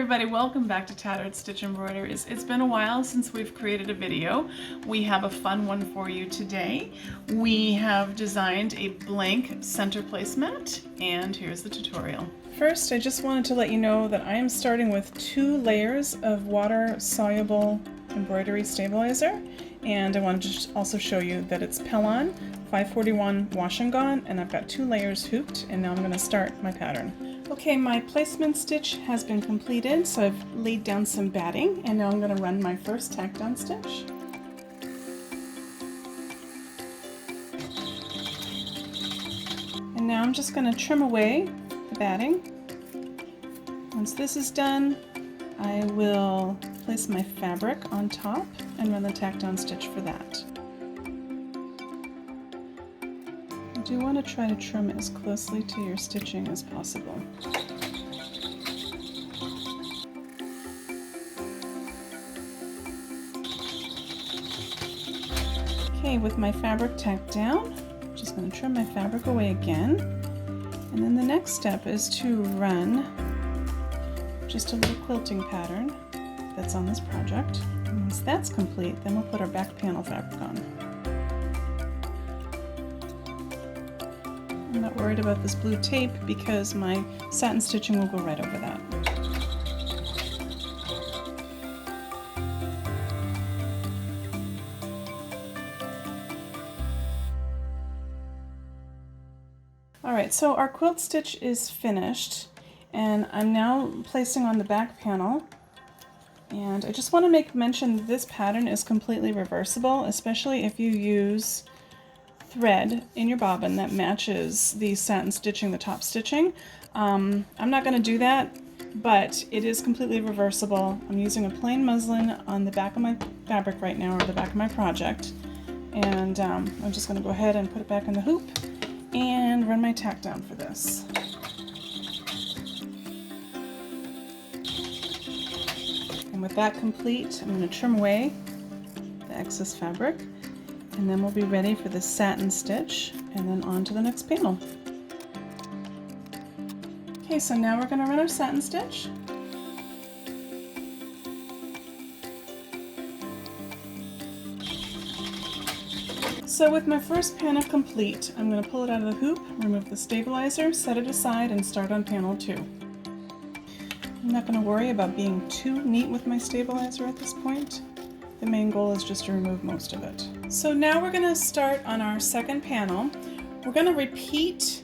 everybody, welcome back to Tattered Stitch Embroideries. It's been a while since we've created a video. We have a fun one for you today. We have designed a blank center placemat, and here's the tutorial. First, I just wanted to let you know that I am starting with 2 layers of water-soluble embroidery stabilizer, and I wanted to just also show you that it's Pellon 541 wash and gone, and I've got 2 layers hooped, and now I'm going to start my pattern. Okay, my placement stitch has been completed, so I've laid down some batting, and now I'm going to run my first tack down stitch. And now I'm just going to trim away the batting. Once this is done, I will place my fabric on top and run the tack down stitch for that. You do want to try to trim as closely to your stitching as possible. Okay, with my fabric tacked down, I'm just going to trim my fabric away again. And then the next step is to run just a little quilting pattern that's on this project. And once that's complete, then we'll put our back panel fabric on. I'm not worried about this blue tape because my satin stitching will go right over that. Alright, so our quilt stitch is finished, and I'm now placing on the back panel. And I just want to make mention this pattern is completely reversible, especially if you use thread in your bobbin that matches the satin stitching, the top stitching. I'm not going to do that, but it is completely reversible. I'm using a plain muslin on the back of my fabric right now, or the back of my project, and I'm just going to go ahead and put it back in the hoop and run my tack down for this. And with that complete, I'm going to trim away the excess fabric, and then we'll be ready for the satin stitch, and then on to the next panel. Okay, so now we're going to run our satin stitch. So with my first panel complete, I'm going to pull it out of the hoop, remove the stabilizer, set it aside, and start on panel 2. I'm not going to worry about being too neat with my stabilizer at this point. The main goal is just to remove most of it. So now we're going to start on our second panel. We're going to repeat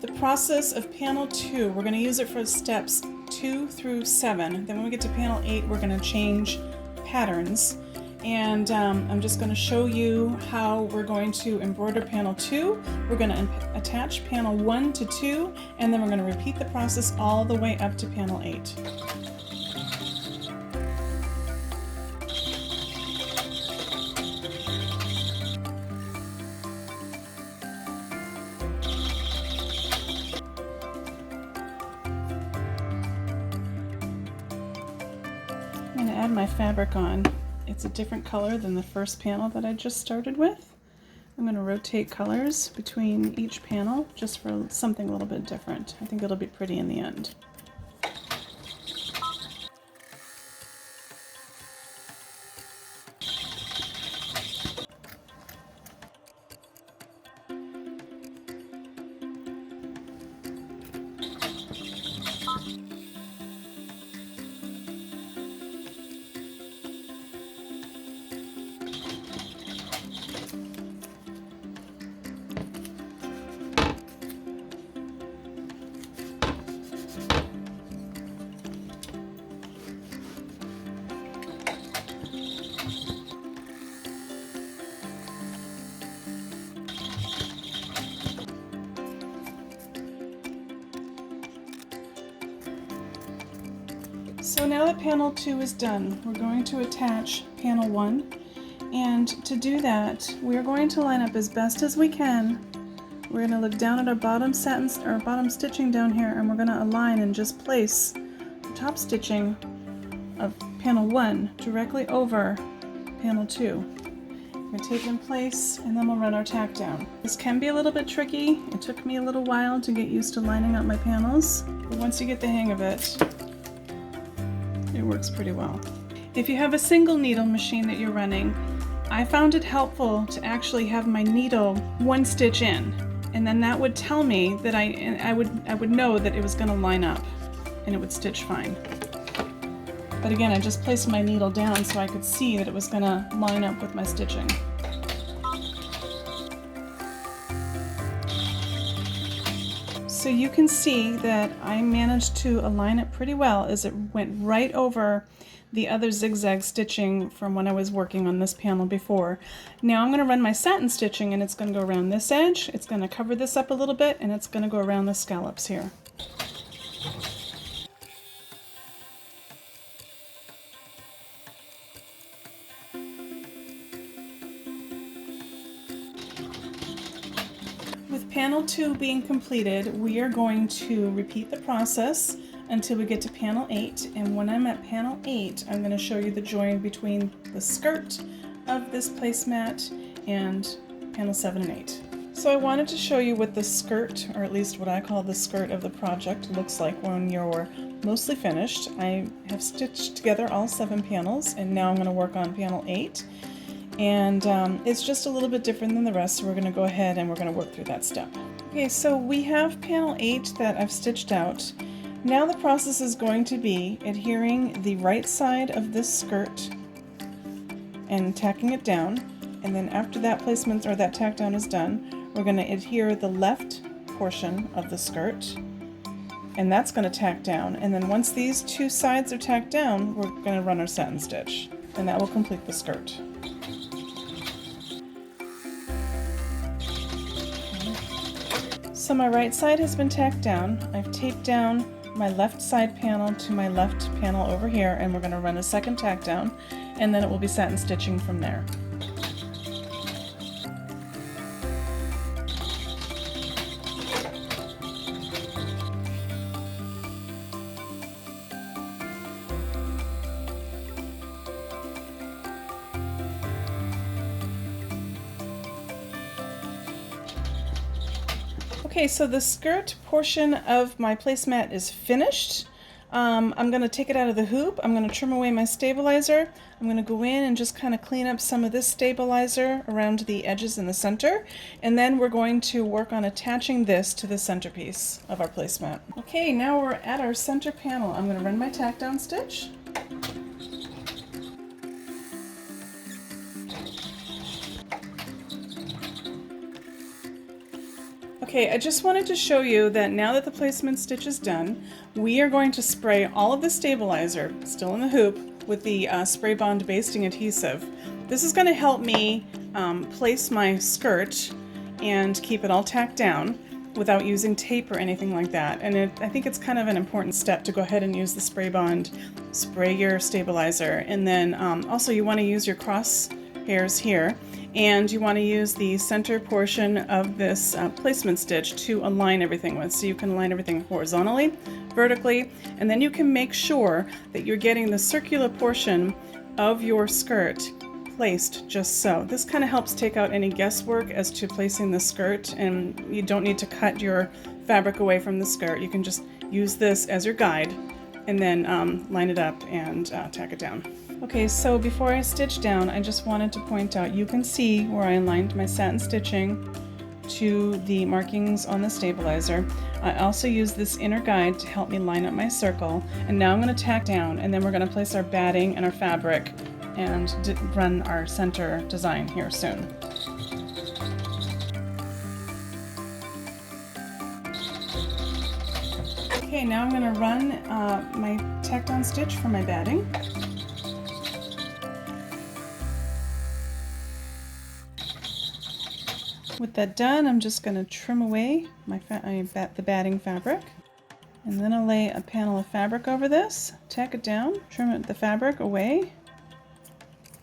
the process of panel 2. We're going to use it for steps 2 through 7. Then when we get to panel 8, we're going to change patterns. And I'm just going to show you how we're going to embroider panel 2. We're going to attach panel 1 to 2, and then we're going to repeat the process all the way up to panel 8. I'm going to add my fabric on. It's a different color than the first panel that I just started with. I'm going to rotate colors between each panel just for something a little bit different. I think it'll be pretty in the end. So now that panel 2 is done, we're going to attach panel 1, and to do that, we're going to line up as best as we can. We're going to look down at our bottom satin or bottom stitching down here, and we're going to align and just place the top stitching of panel 1 directly over panel 2. We're going to take it in place, and then we'll run our tack down. This can be a little bit tricky. It took me a little while to get used to lining up my panels, but once you get the hang of it, it works pretty well. If you have a single needle machine that you're running, I found it helpful to actually have my needle one stitch in, and then that would tell me that I would know that it was going to line up and it would stitch fine. But again, I just placed my needle down so I could see that it was going to line up with my stitching. So you can see that I managed to align it pretty well as it went right over the other zigzag stitching from when I was working on this panel before. Now I'm going to run my satin stitching, and it's going to go around this edge, it's going to cover this up a little bit, and it's going to go around the scallops here. With panel 2 being completed, we are going to repeat the process until we get to panel 8, and when I'm at panel 8, I'm going to show you the join between the skirt of this placemat and panel 7 and 8. So I wanted to show you what the skirt, or at least what I call the skirt of the project, looks like when you're mostly finished. I have stitched together all 7 panels, and now I'm going to work on panel 8. And it's just a little bit different than the rest, so we're going to go ahead and we're going to work through that step. Okay, so we have panel 8 that I've stitched out. Now the process is going to be adhering the right side of this skirt and tacking it down, and then after that placement or that tack down is done, we're going to adhere the left portion of the skirt, and that's going to tack down, and then once these 2 sides are tacked down, we're going to run our satin stitch, and that will complete the skirt. So my right side has been tacked down. I've taped down my left side panel to my left panel over here, and we're going to run a second tack down, and then it will be satin stitching from there. Okay, so the skirt portion of my placemat is finished. I'm going to take it out of the hoop. I'm going to trim away my stabilizer. I'm going to go in and just kind of clean up some of this stabilizer around the edges in the center. And then we're going to work on attaching this to the centerpiece of our placemat. Okay, now we're at our center panel. I'm going to run my tack down stitch. Okay, I just wanted to show you that now that the placement stitch is done, we are going to spray all of the stabilizer, still in the hoop, with the spray bond basting adhesive. This is going to help me place my skirt and keep it all tacked down without using tape or anything like that. And I think it's kind of an important step to go ahead and use the spray bond, spray your stabilizer, and then also you want to use your cross hairs here. And you want to use the center portion of this placement stitch to align everything with. So you can align everything horizontally, vertically, and then you can make sure that you're getting the circular portion of your skirt placed just so. This kind of helps take out any guesswork as to placing the skirt, and you don't need to cut your fabric away from the skirt. You can just use this as your guide and then line it up and tack it down. Okay, so before I stitch down, I just wanted to point out, you can see where I aligned my satin stitching to the markings on the stabilizer. I also use this inner guide to help me line up my circle, and now I'm going to tack down, and then we're going to place our batting and our fabric and run our center design here soon. Okay, now I'm going to run my tack down stitch for my batting. With that done, I'm just going to trim away the batting fabric, and then I'll lay a panel of fabric over this, tack it down, trim the fabric away,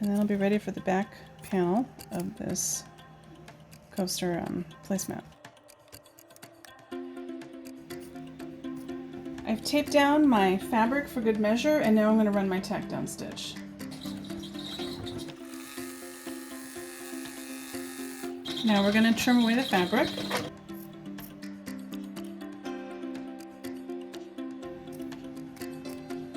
and then I'll be ready for the back panel of this coaster placemat. I've taped down my fabric for good measure, and now I'm going to run my tack down stitch. Now we're going to trim away the fabric.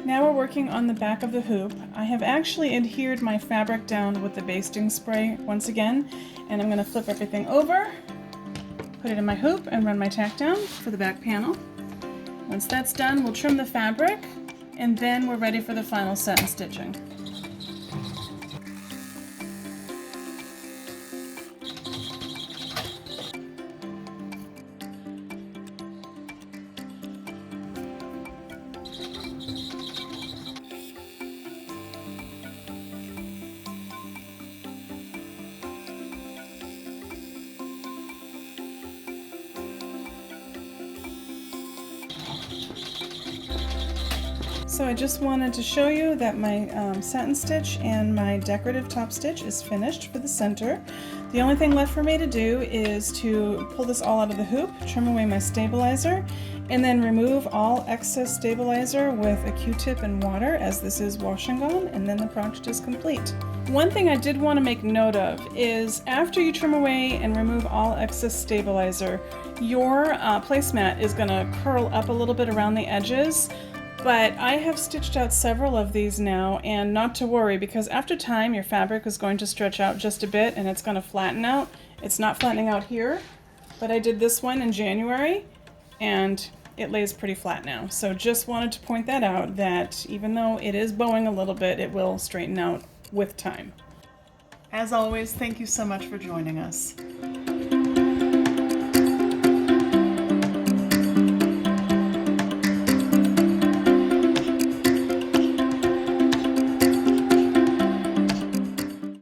Now we're working on the back of the hoop. I have actually adhered my fabric down with the basting spray once again, and I'm going to flip everything over, put it in my hoop, and run my tack down for the back panel. Once that's done, we'll trim the fabric, and then we're ready for the final satin stitching. So I just wanted to show you that my satin stitch and my decorative top stitch is finished for the center. The only thing left for me to do is to pull this all out of the hoop, trim away my stabilizer, and then remove all excess stabilizer with a Q-tip and water, as this is wash and gone, and then the project is complete. One thing I did want to make note of is after you trim away and remove all excess stabilizer, your placemat is going to curl up a little bit around the edges. But I have stitched out several of these now, and not to worry, because after time your fabric is going to stretch out just a bit and it's going to flatten out. It's not flattening out here, but I did this one in January and it lays pretty flat now. So just wanted to point that out, that even though it is bowing a little bit, it will straighten out with time. As always, thank you so much for joining us.